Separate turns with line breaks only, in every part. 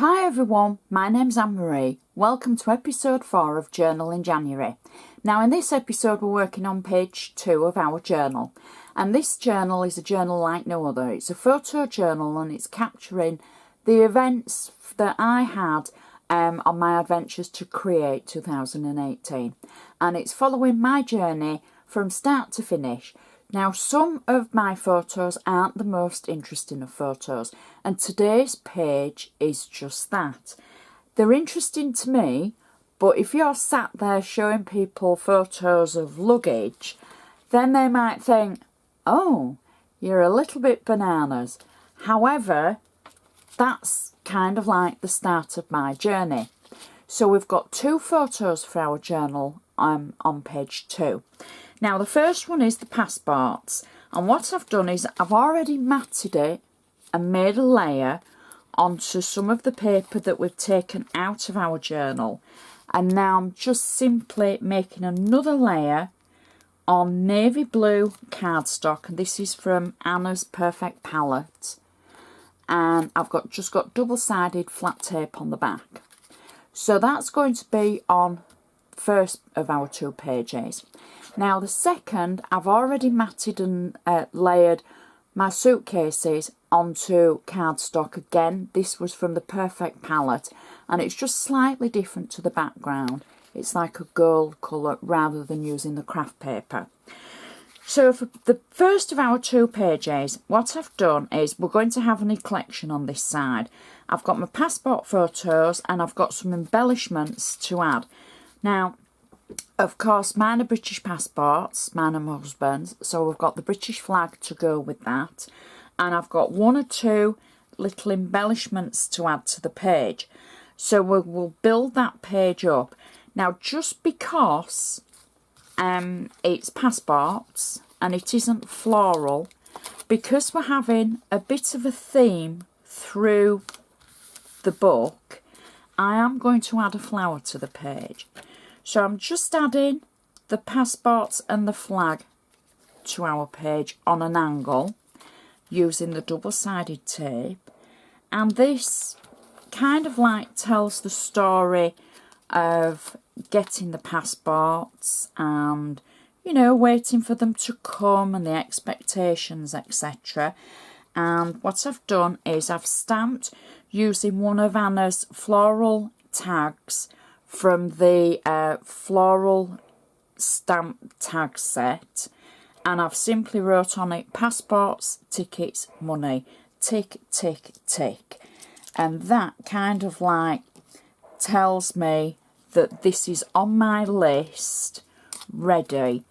Hi everyone, my name's Anne-Marie. Welcome to episode 4 of Journal in January. Now in this episode we're working on page 2 of our journal. And this journal is a journal like no other. It's a photo journal and it's capturing the events that I had on my adventures to create 2018. And it's following my journey from start to finish. Now, some of my photos aren't the most interesting of photos, and today's page is just that. They're interesting to me, but if you're sat there showing people photos of luggage, then they might think, oh, you're a little bit bananas. However, that's kind of like the start of my journey. So we've got 2 photos for our journal on page 2. Now the first one is the passports, and what I've done is I've already matted it and made a layer onto some of the paper that we've taken out of our journal, and now I'm just simply making another layer on navy blue cardstock, and this is from Anna's Perfect Palette, and I've just got double-sided flat tape on the back. So that's going to be on first of our 2 pages. Now the second, I've already matted and layered my suitcases onto cardstock. Again, this was from the Perfect Palette, and it's just slightly different to the background. It's like a gold colour rather than using the craft paper. So for the first of our 2 pages, what I've done is we're going to have an collection on this side. I've got my passport photos and I've got some embellishments to add. Now, of course, mine are British passports, mine and my husband's, so we've got the British flag to go with that. And I've got 1 or 2 little embellishments to add to the page. So we'll build that page up. Now, just because it's passports and it isn't floral, because we're having a bit of a theme through the book, I am going to add a flower to the page. So I'm just adding the passports and the flag to our page on an angle using the double-sided tape, and this kind of like tells the story of getting the passports and, you know, waiting for them to come and the expectations, etc. And what I've done is I've stamped using one of Anna's floral tags from the Floral stamp tag set, and I've simply wrote on it passports, tickets, money, tick, tick, tick, and that kind of like tells me that this is on my list ready.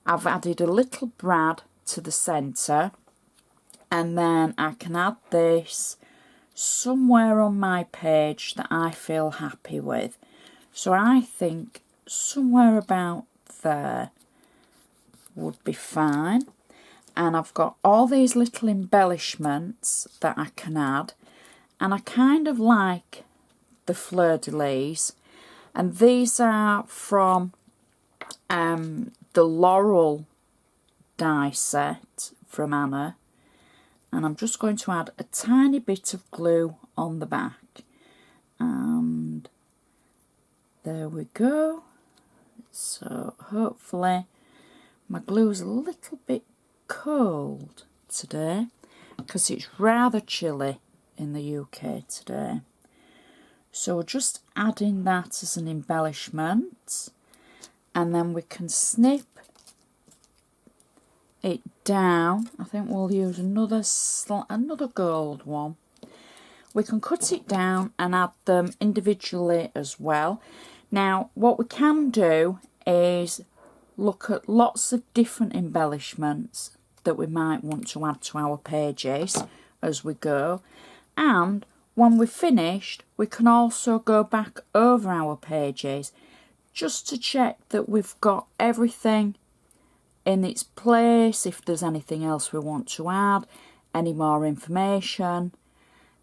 I've added a little brad to the centre, and then I can add this somewhere on my page that I feel happy with. So I think somewhere about there would be fine. And I've got all these little embellishments that I can add. And I kind of like the fleur-de-lis. And these are from the Floral die set from Anna. And I'm just going to add a tiny bit of glue on the back. And there we go. So hopefully my glue's a little bit cold today because it's rather chilly in the UK today. So we're just adding that as an embellishment, and then we can snip it down. I think we'll use another gold one. We can cut it down and add them individually as well. Now, what we can do is look at lots of different embellishments that we might want to add to our pages as we go. And when we're finished, we can also go back over our pages just to check that we've got everything in its place, if there's anything else we want to add, any more information,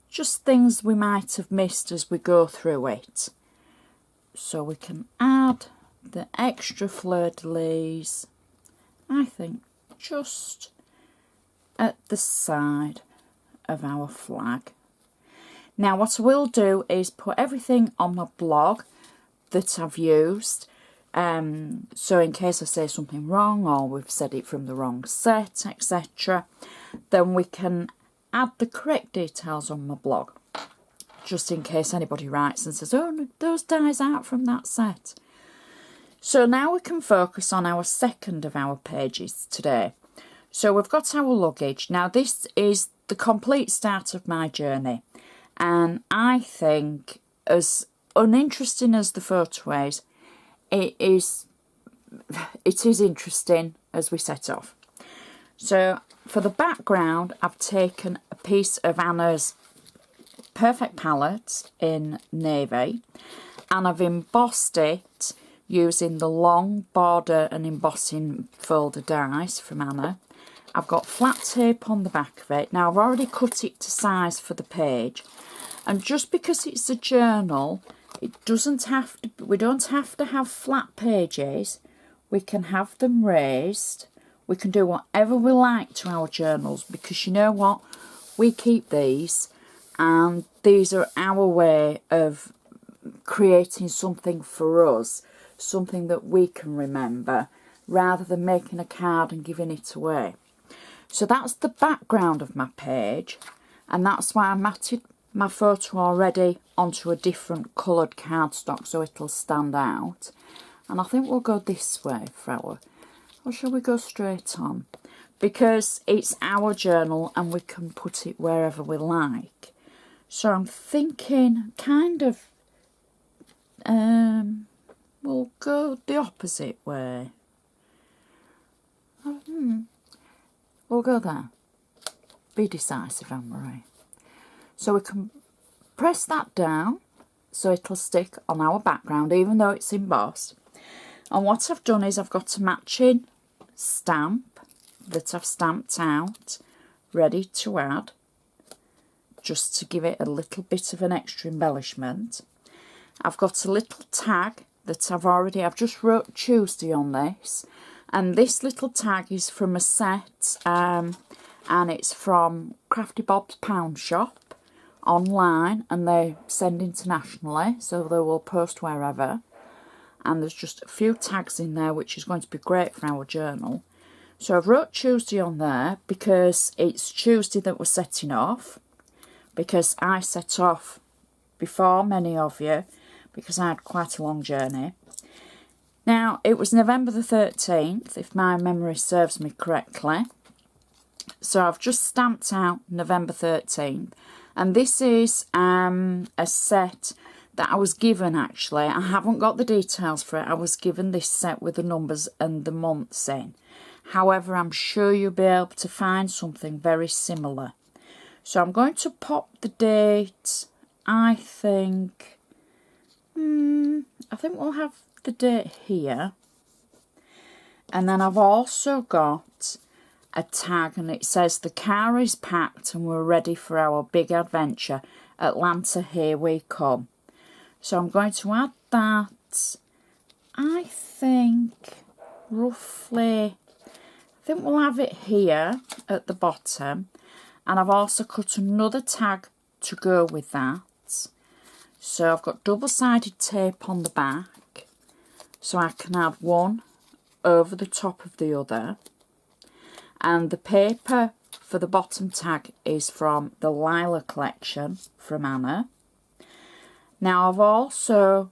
just things we might have missed as we go through it. So we can add the extra fleur-de-lis, I think, just at the side of our flag. Now what I will do is put everything on my blog that I've used, so in case I say something wrong or we've said it from the wrong set, etc., then we can add the correct details on my blog, just in case anybody writes and says, oh, those dies out from that set. So now we can focus on our second of our pages today. So we've got our luggage. Now this is the complete start of my journey, and I think, as uninteresting as the photo is, it is interesting as we set off. So for the background, I've taken a piece of Anna's Perfect palette in navy, and I've embossed it using the long border and embossing folder dies from Anna. I've got flat tape on the back of it. Now I've already cut it to size for the page, and just because it's a journal, it doesn't have to, we don't have to have flat pages. We can have them raised. We can do whatever we like to our journals, because you know what, we keep these, and these are our way of creating something for us, something that we can remember, rather than making a card and giving it away. So that's the background of my page, and that's why I matted my photo already onto a different coloured cardstock so it'll stand out. And I think we'll go this way for our, or shall we go straight on? Because it's our journal and we can put it wherever we like. So I'm thinking kind of, we'll go the opposite way. We'll go there. Be decisive, Anne-Marie. So we can press that down so it'll stick on our background, even though it's embossed. And what I've done is I've got a matching stamp that I've stamped out, ready to add, just to give it a little bit of an extra embellishment. I've got a little tag that I've just wrote Tuesday on this, and this little tag is from a set, and it's from Crafty Bob's Pound Shop online, and they send internationally, so they will post wherever. And there's just a few tags in there, which is going to be great for our journal. So I've wrote Tuesday on there because it's Tuesday that we're setting off, because I set off before many of you, because I had quite a long journey. Now, it was November the 13th, if my memory serves me correctly. So I've just stamped out November 13th. And this is a set that I was given, actually. I haven't got the details for it. I was given this set with the numbers and the months in. However, I'm sure you'll be able to find something very similar. So I'm going to pop the date, I think we'll have the date here. And then I've also got a tag, and it says the car is packed and we're ready for our big adventure. Atlanta, here we come. So I'm going to add that, I think roughly, we'll have it here at the bottom. And I've also cut another tag to go with that. So I've got double-sided tape on the back, so I can add one over the top of the other. And the paper for the bottom tag is from the Lila collection from Anna. Now I've also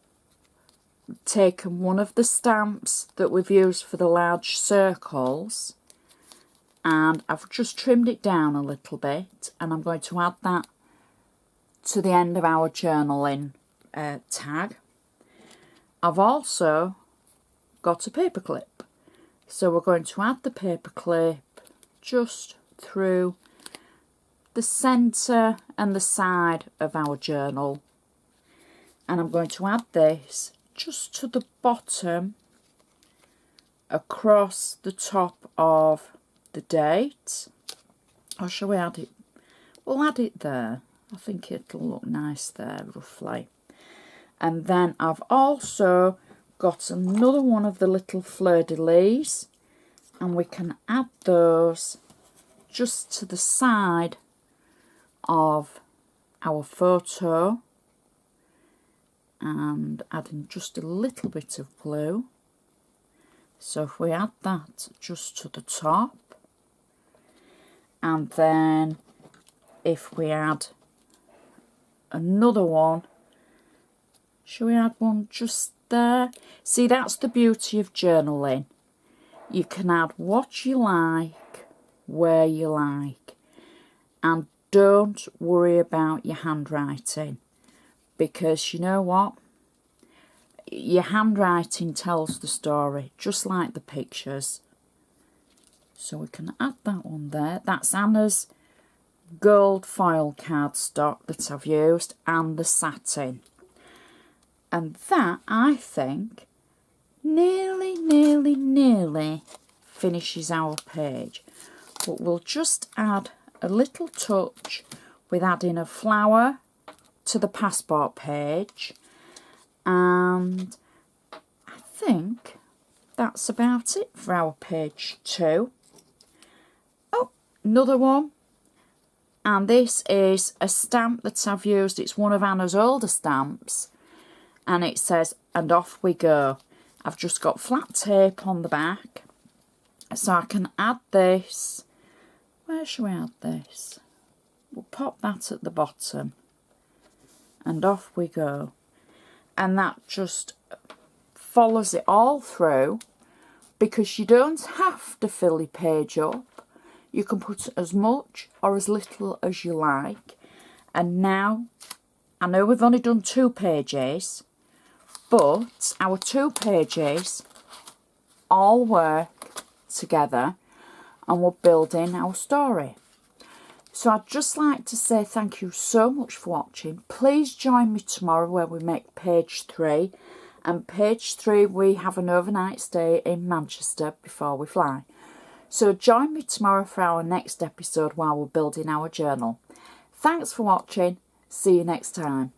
taken one of the stamps that we've used for the large circles, and I've just trimmed it down a little bit, and I'm going to add that to the end of our journaling tag. I've also got a paper clip, so we're going to add the paper clip just through the centre and the side of our journal, and I'm going to add this just to the bottom across the top of the date. Or shall we add it? We'll add it there. I think it'll look nice there roughly. And then I've also got another one of the little fleur-de-lis, and we can add those just to the side of our photo and adding just a little bit of blue. So if we add that just to the top, and then if we add another one, shall we add one just there? See, that's the beauty of journaling. You can add what you like, where you like, and don't worry about your handwriting, because you know what? Your handwriting tells the story, just like the pictures. So we can add that one there. That's Anna's gold foil cardstock that I've used, and the satin. And that, I think, nearly finishes our page. But we'll just add a little touch with adding a flower to the passport page. And I think that's about it for our page 2. Oh, another one. And this is a stamp that I've used. It's one of Anna's older stamps. And it says, "And off we go." I've just got flat tape on the back. So I can add this. Where shall we add this? We'll pop that at the bottom. And off we go. And that just follows it all through, because you don't have to fill your page up. You can put as much or as little as you like. And now, I know we've only done 2 pages, but our 2 pages all work together and we're building our story. So I'd just like to say thank you so much for watching. Please join me tomorrow where we make page 3. And page 3 we have an overnight stay in Manchester before we fly. So join me tomorrow for our next episode while we're building our journal. Thanks for watching. See you next time.